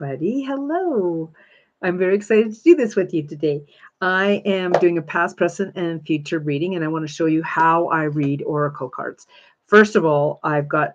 Buddy, hello. I'm very excited to do this with you today. I am doing a past, present, and future reading, and I want to show you how I read oracle cards. First of all, I've got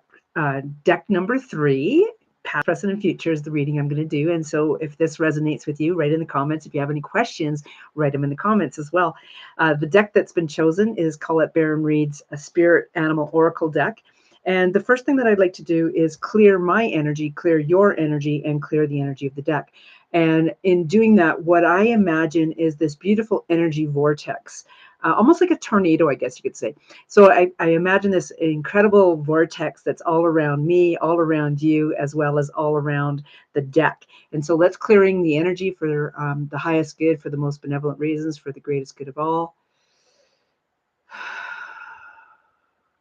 deck number 3. Past, present, and future is the reading I'm going to do. And so if this resonates with you, write in the comments. If you have any questions, write them in the comments as well. The deck that's been chosen is Colette Baron-Reid's Spirit Animal Oracle deck. And the first thing that I'd like to do is clear my energy, clear your energy, and clear the energy of the deck. And in doing that, what I imagine is this beautiful energy vortex, almost like a tornado, I guess you could say. So I imagine this incredible vortex that's all around me, all around you, as well as all around the deck. And so let's clearing the energy for the highest good, for the most benevolent reasons, for the greatest good of all.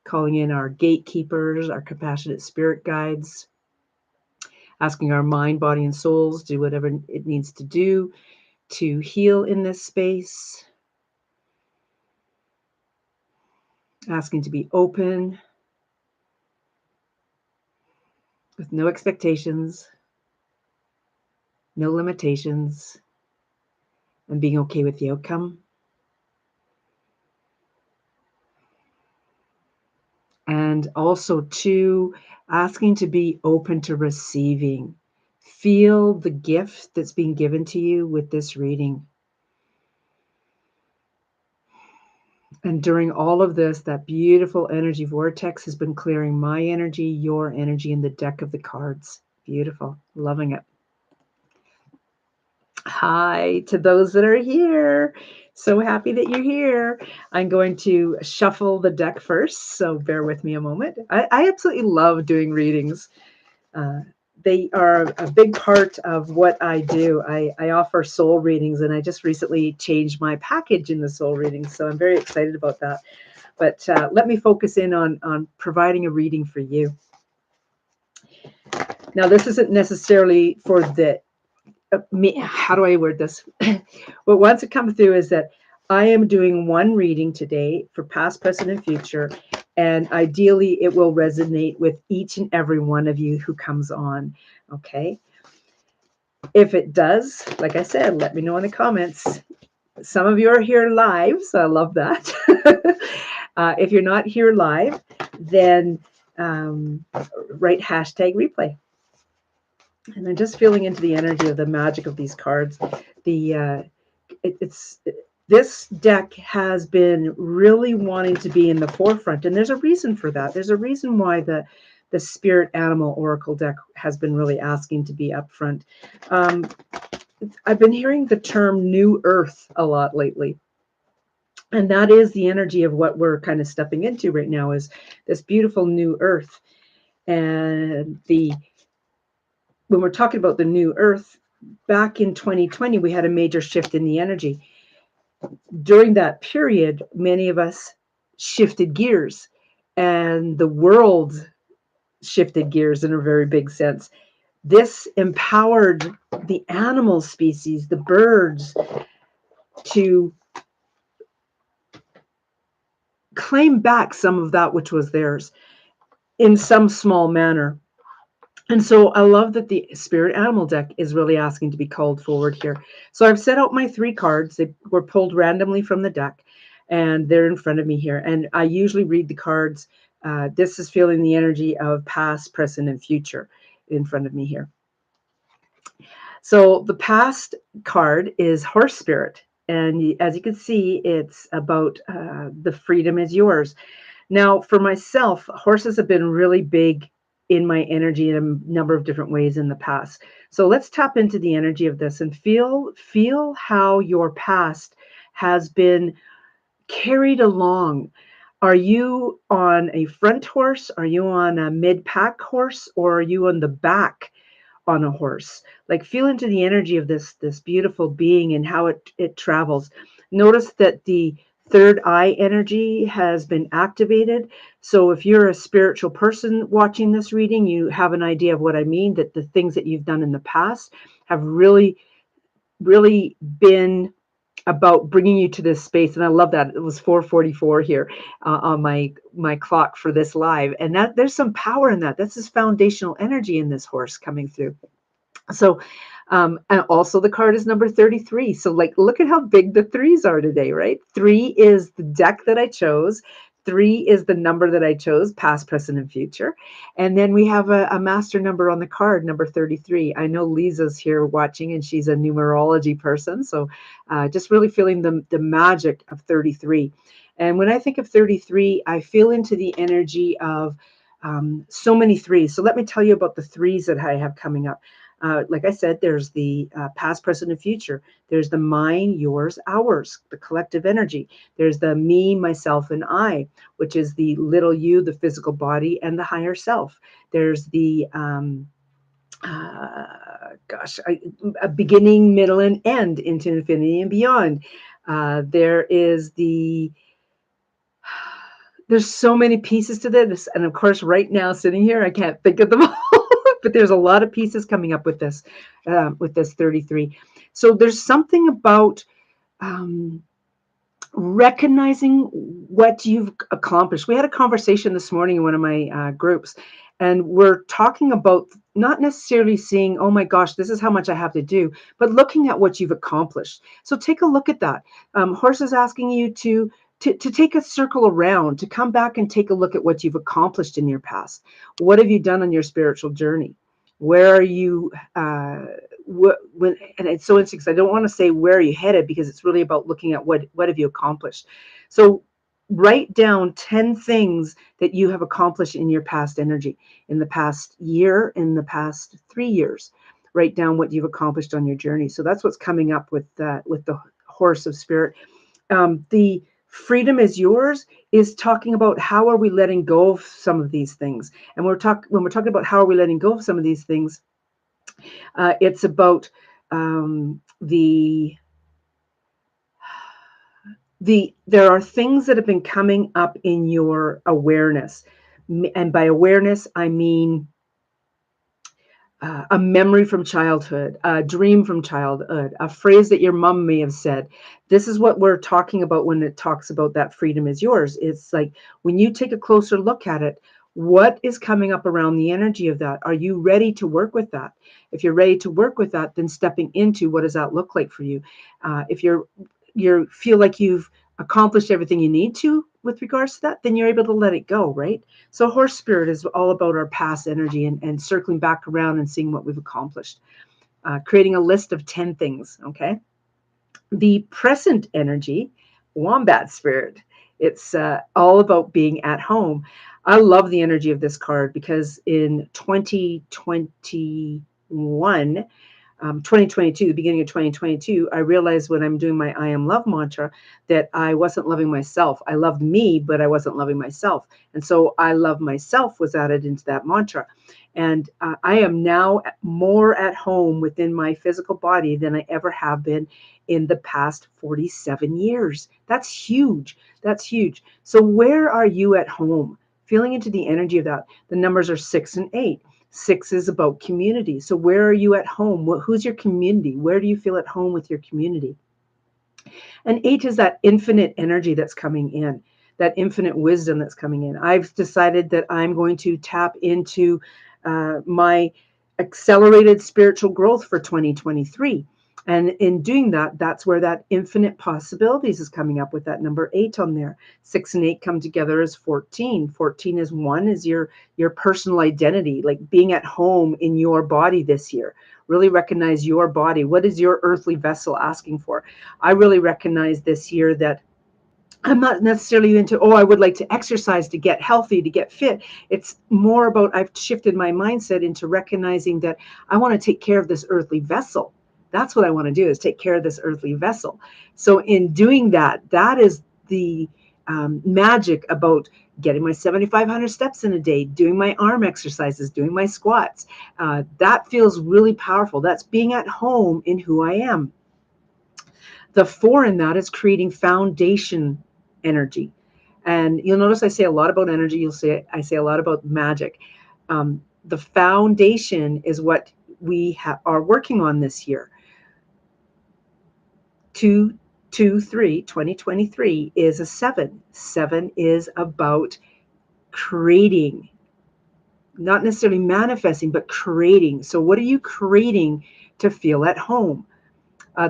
Calling in our gatekeepers, our compassionate spirit guides, asking our mind, body, and souls do whatever it needs to do to heal in this space, asking to be open with no expectations, no limitations, and being okay with the outcome. And also, too, asking to be open to receiving. Feel the gift that's being given to you with this reading. And during all of this, that beautiful energy vortex has been clearing my energy, your energy, in the deck of the cards. Beautiful. Loving it. Hi to those that are here. So happy that you're here. I'm going to shuffle the deck first, so bear with me a moment. I absolutely love doing readings. They are a big part of what I do. I offer soul readings, and I just recently changed my package in the soul readings, so I'm very excited about that. But let me focus in on providing a reading for you. Now, this isn't necessarily for the me. How do I word this? What wants to come through is that I am doing one reading today for past, present, and future. And ideally, it will resonate with each and every one of you who comes on. Okay. If it does, like I said, let me know in the comments. Some of you are here live, so I love that. If you're not here live, then write hashtag replay. And I'm just feeling into the energy of the magic of these cards. This deck has been really wanting to be in the forefront, and there's a reason for that. There's a reason why the Spirit Animal Oracle deck has been really asking to be up front. I've been hearing the term New Earth a lot lately. And that is the energy of what we're kind of stepping into right now, is this beautiful new earth. And when we're talking about the new earth, back in 2020, we had a major shift in the energy. During that period, many of us shifted gears, and the world shifted gears in a very big sense. This empowered the animal species, the birds, to claim back some of that which was theirs in some small manner. And so I love that the Spirit Animal deck is really asking to be called forward here. So I've set out my 3 cards. They were pulled randomly from the deck, and they're in front of me here. And I usually read the cards. This is feeling the energy of past, present, and future in front of me here. So the past card is Horse Spirit. And as you can see, it's about the freedom is yours. Now, for myself, horses have been really big in my energy in a number of different ways in the past. So let's tap into the energy of this and feel how your past has been carried along. Are you on a front horse? Are you on a mid-pack horse? Or are you on the back on a horse? Like, feel into the energy of this beautiful being and how it travels. Notice that the third eye energy has been activated. So if you're a spiritual person watching this reading, you have an idea of what I mean, that the things that you've done in the past have really, really been about bringing you to this space. And I love that. It was 4:44 here on my clock for this live. And that there's some power in that. That's this foundational energy in this horse coming through. So, and also the card is number 33. So, like, look at how big the threes are today, right? Three is the deck that I chose. Three is the number that I chose, past, present, and future. And then we have a master number on the card, number 33. I know Lisa's here watching, and she's a numerology person. So, just really feeling the magic of 33. And when I think of 33, I feel into the energy of so many threes. So, let me tell you about the threes that I have coming up. Like I said, there's the past, present, and future. There's the mine, yours, ours, the collective energy. There's the me, myself, and I, which is the little you, the physical body, and the higher self. There's the a beginning, middle, and end into infinity and beyond. There is there's so many pieces to this, and of course, right now sitting here, I can't think of them all. But there's a lot of pieces coming up with this 33. So there's something about um, recognizing what you've accomplished. We had a conversation this morning in one of my groups, and we're talking about not necessarily seeing, oh my gosh, this is how much I have to do, but looking at what you've accomplished. So take a look at that. Horse is asking you to take a circle around, to come back and take a look at what you've accomplished in your past. What have you done on your spiritual journey? Where are you? And it's so interesting because I don't want to say where are you headed, because it's really about looking at what have you accomplished. So write down 10 things that you have accomplished in your past energy, in the past year, in the past 3 years. Write down what you've accomplished on your journey. So that's what's coming up with the horse of spirit. The freedom is yours is talking about how are we letting go of some of these things. And when we're talking about how are we letting go of some of these things, it's about there are things that have been coming up in your awareness, and by awareness I mean a memory from childhood, a dream from childhood, a phrase that your mom may have said. This is what we're talking about when it talks about that freedom is yours. It's like when you take a closer look at it, what is coming up around the energy of that? Are you ready to work with that? If you're ready to work with that, then stepping into what does that look like for you? If you feel like you've accomplished everything you need to with regards to that, then you're able to let it go, right? So horse spirit is all about our past energy and circling back around and seeing what we've accomplished. Creating a list of 10 things, okay? The present energy, wombat spirit, it's all about being at home. I love the energy of this card because in 2022, the beginning of 2022, I realized when I'm doing my I am love mantra that I wasn't loving myself. I loved me, but I wasn't loving myself. And so I love myself was added into that mantra. And I am now more at home within my physical body than I ever have been in the past 47 years. That's huge. That's huge. So where are you at home? Feeling into the energy of that. The numbers are 6 and 8. 6 is about community. So where are you at home? Who's your community? Where do you feel at home with your community? And 8 is that infinite energy that's coming in, that infinite wisdom that's coming in. I've decided that I'm going to tap into my accelerated spiritual growth for 2023. And in doing that, that's where that infinite possibilities is coming up with that number 8 on there. 6 and 8 come together as 14. 14 is one, is your personal identity, like being at home in your body this year. Really recognize your body. What is your earthly vessel asking for? I really recognize this year that I'm not necessarily into, oh, I would like to exercise to get healthy, to get fit. It's more about I've shifted my mindset into recognizing that I want to take care of this earthly vessel. That's what I want to do, is take care of this earthly vessel. So in doing that, that is the magic about getting my 7,500 steps in a day, doing my arm exercises, doing my squats. That feels really powerful. That's being at home in who I am. The 4 in that is creating foundation energy. And you'll notice I say a lot about energy. I say a lot about magic. The foundation is what we are working on this year. 2023 is a 7. 7 is about creating not necessarily manifesting, but creating. So what are you creating to feel at home?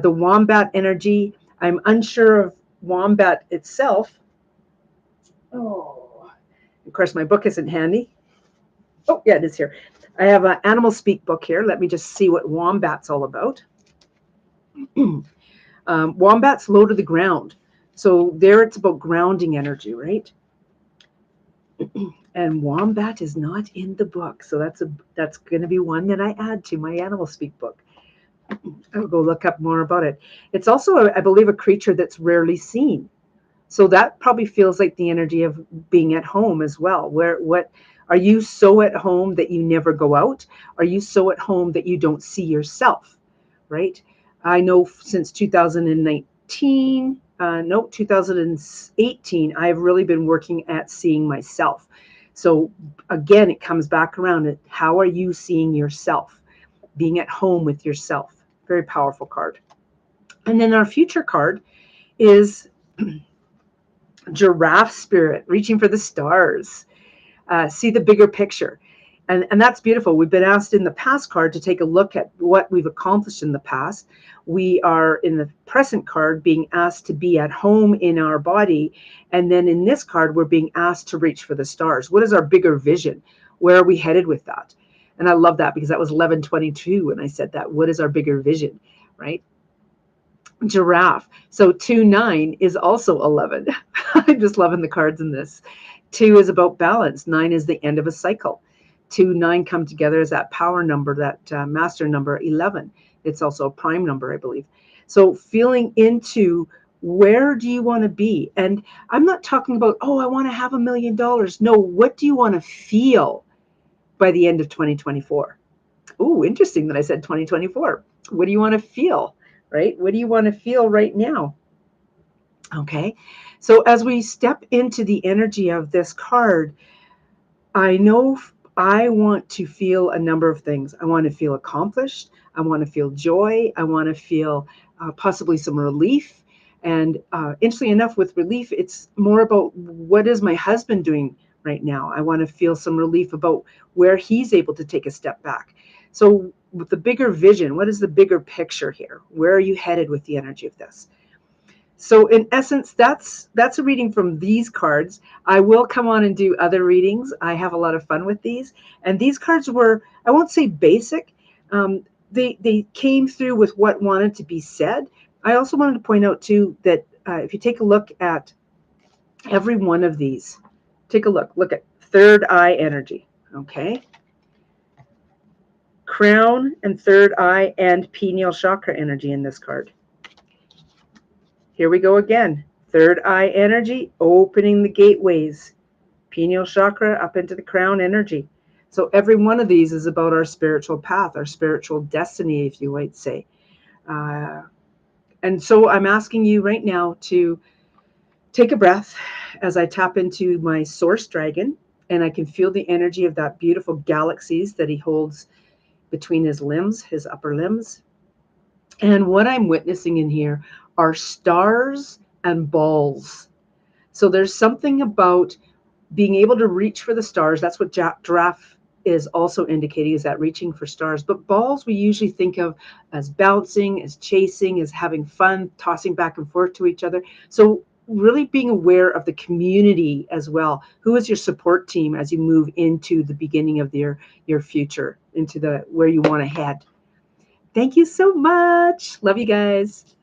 The Wombat energy, I'm unsure of Wombat itself. Oh, of course, my book isn't handy. Oh, yeah, it is here. I have an Animal Speak book here. Let me just see what Wombat's all about. Wombat's low to the ground. So there it's about grounding energy, right? And Wombat is not in the book. So that's going to be one that I add to my Animal Speak book. I'll go look up more about it. It's also, I believe, a creature that's rarely seen. So that probably feels like the energy of being at home as well. What are you so at home that you never go out? Are you so at home that you don't see yourself? Right? I know since 2019, no, 2018, I've really been working at seeing myself. So again, it comes back around at how are you seeing yourself? Being at home with yourself. Very powerful card. And then our future card is Giraffe spirit, reaching for the stars. See the bigger picture. And that's beautiful. We've been asked in the past card to take a look at what we've accomplished in the past. We are in the present card being asked to be at home in our body. And then in this card, we're being asked to reach for the stars. What is our bigger vision? Where are we headed with that? And I love that because that was 1122 when I said that. What is our bigger vision, right? Giraffe. So 2-9 is also 11. I'm just loving the cards in this. 2 is about balance. 9 is the end of a cycle. 2-9 come together as that power number, that master number 11. It's also a prime number, I believe. So feeling into where do you want to be? And I'm not talking about, oh, I want to have $1 million. No, what do you want to feel by the end of 2024? Ooh, interesting that I said 2024. What do you want to feel, right? What do you want to feel right now? Okay. So as we step into the energy of this card, I know I want to feel a number of things. I want to feel accomplished. I want to feel joy. I want to feel possibly some relief. And interestingly enough, with relief, it's more about what is my husband doing right now. I want to feel some relief about where he's able to take a step back. So with the bigger vision, what is the bigger picture here? Where are you headed with the energy of this? So in essence, that's a reading from these cards. I will come on and do other readings. I have a lot of fun with these. And these cards were, I won't say basic. They came through with what wanted to be said. I also wanted to point out too that if you take a look at every one of these, take a look at third eye energy, okay? Crown and third eye and pineal chakra energy in this card. Here we go again. Third eye energy, opening the gateways. Pineal chakra up into the crown energy. So every one of these is about our spiritual path, our spiritual destiny, if you might say. And so I'm asking you right now to take a breath as I tap into my source dragon, and I can feel the energy of that beautiful galaxies that he holds between his limbs, his upper limbs. And what I'm witnessing in here are stars and balls. So there's something about being able to reach for the stars. That's what Giraffe is also indicating, is that reaching for stars. But balls we usually think of as bouncing, as chasing, as having fun, tossing back and forth to each other. So really being aware of the community as well. Who is your support team as you move into the beginning of your future, into the where you want to head? Thank you so much. Love you guys.